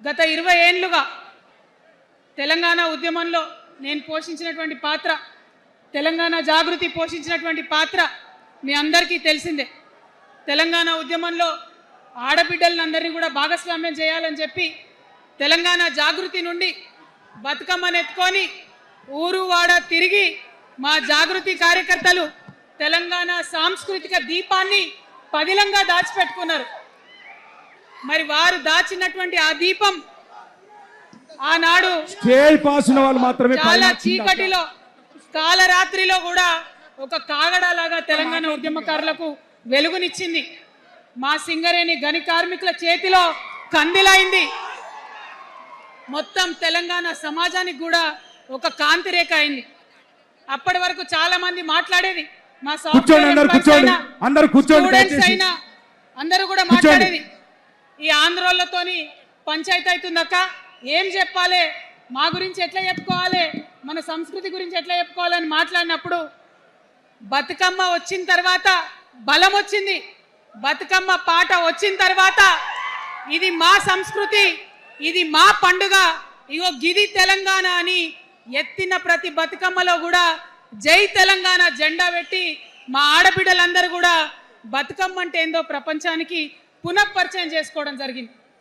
గత 20 ఏళ్లుగా తెలంగాణ ఉద్యమంలో నేను పోషించినటువంటి పాత్ర, తెలంగాణ జాగృతి పోషించినటువంటి పాత్ర మీ అందరికీ తెలిసిందే. తెలంగాణ ఉద్యమంలో ఆడబిడ్డలందరినీ కూడా భాగస్వామ్యం చేయాలని చెప్పి తెలంగాణ జాగృతి నుండి బతుకమ్మను ఎత్తుకొని ఊరు వాడ తిరిగి మా జాగృతి కార్యకర్తలు తెలంగాణ సాంస్కృతిక దీపాన్ని పదిలంగా దాచిపెట్టుకున్నారు. మరి వారు దాచినటువంటి ఆ దీపం ఆనాడు స్టేజ్ పాస్ ఉన్న వాళ్ళు మాత్రమే చాలా చీకటిలో కాలరాత్రిలో కూడా ఒక కాగడాలాగా తెలంగాణ ఉద్యమకారులకు వెలుగునిచ్చింది. మా సింగరేణి గని కార్మికుల చేతిలో కందిలైంది. మొత్తం తెలంగాణ సమాజానికి కూడా ఒక కాంతి రేఖ అయింది. అప్పటి వరకు చాలా మంది మాట్లాడేది, మా స్టూడెంట్స్ అయినా అందరూ కూడా మాట్లాడేది, ఈ ఆంధ్రోళ్ళతోని పంచాయతీ అవుతుందక్క, ఏం చెప్పాలి, మా గురించి ఎట్లా చెప్పుకోవాలి, మన సంస్కృతి గురించి ఎట్లా చెప్పుకోవాలని మాట్లాడినప్పుడు బతుకమ్మ వచ్చిన తర్వాత బలం వచ్చింది. బతుకమ్మ పాట వచ్చిన తర్వాత ఇది మా సంస్కృతి, ఇది మా పండుగ, ఇగో గిది తెలంగాణ అని ఎత్తిన ప్రతి బతుకమ్మలో కూడా జై తెలంగాణ జెండా పెట్టి మా ఆడబిడ్డలందరూ కూడా బతుకమ్మ అంటే ఏందో ప్రపంచానికి పునఃపరిచయం చేసుకోవడం జరిగింది.